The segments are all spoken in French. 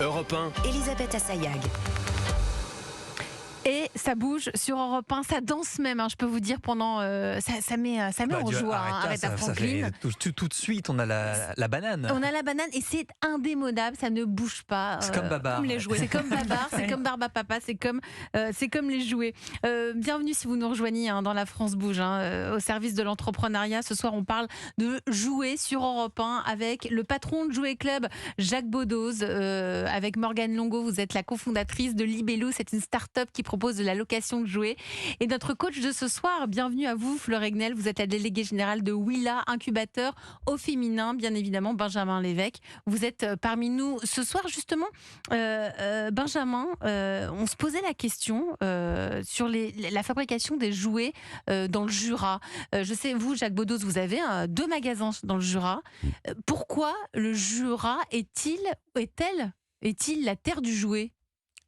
Europe 1. Elisabeth Assayag. Et ça bouge sur Europe 1, ça danse même, je peux vous dire, pendant ça met en joie, Aretha Franklin. Tout de suite, on a la banane. On a la banane et c'est indémodable, ça ne bouge pas. C'est comme Babar. Comme les jouets. C'est comme Babar, c'est comme Barbapapa, c'est comme les jouets. Bienvenue si vous nous rejoignez dans La France Bouge, au service de l'entrepreneuriat. Ce soir, on parle de jouets sur Europe 1 avec le patron de Jouet Club, Jacques Baudoz, avec Morgane Longo. Vous êtes la cofondatrice de Libellou, c'est une start-up qui propose de la location de jouets. Et notre coach de ce soir, bienvenue à vous, Fleur Egnel. Vous êtes la déléguée générale de Willa, incubateur au féminin, bien évidemment, Benjamin Lévesque. Vous êtes parmi nous ce soir, justement. Benjamin, on se posait la question sur la fabrication des jouets dans le Jura. Je sais, vous, Jacques Baudoz, vous avez 2 magasins dans le Jura. Pourquoi le Jura est-il la terre du jouet ?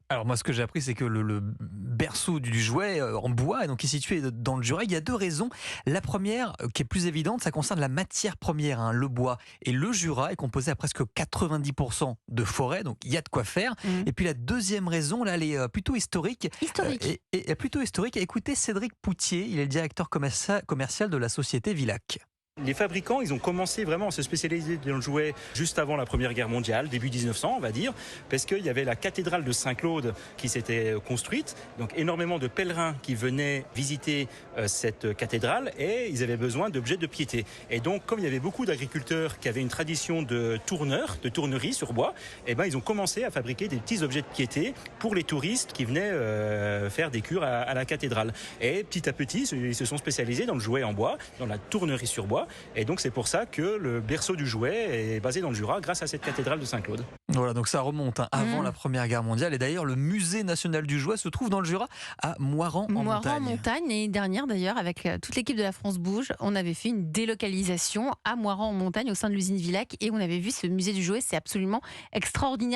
Alors moi, ce que j'ai appris, c'est que le berceau du jouet en bois, donc, est situé dans le Jura. Il y a 2 raisons. La première, qui est plus évidente, ça concerne la matière première, le bois. Et le Jura est composé à presque 90% de forêt, donc il y a de quoi faire. Et puis la deuxième raison, là, elle est plutôt historique. Et plutôt historique. Écoutez Cédric Poutier, il est le directeur commercial de la société Villac. Les fabricants, ils ont commencé vraiment à se spécialiser dans le jouet juste avant la Première Guerre mondiale, début 1900, on va dire, parce qu'il y avait la cathédrale de Saint-Claude qui s'était construite, donc énormément de pèlerins qui venaient visiter cette cathédrale et ils avaient besoin d'objets de piété. Et donc, comme il y avait beaucoup d'agriculteurs qui avaient une tradition de tournerie sur bois, ils ont commencé à fabriquer des petits objets de piété pour les touristes qui venaient faire des cures à la cathédrale. Et petit à petit, ils se sont spécialisés dans le jouet en bois, dans la tournerie sur bois. Et donc c'est pour ça que le berceau du jouet est basé dans le Jura grâce à cette cathédrale de Saint-Claude. Voilà, donc ça remonte avant la Première Guerre mondiale. Et d'ailleurs, le musée national du jouet se trouve dans le Jura, à Moirans-en-Montagne. L'année dernière, d'ailleurs, avec toute l'équipe de La France Bouge, on avait fait une délocalisation à Moirans-en-Montagne au sein de l'usine Villac et on avait vu ce musée du jouet. C'est absolument extraordinaire.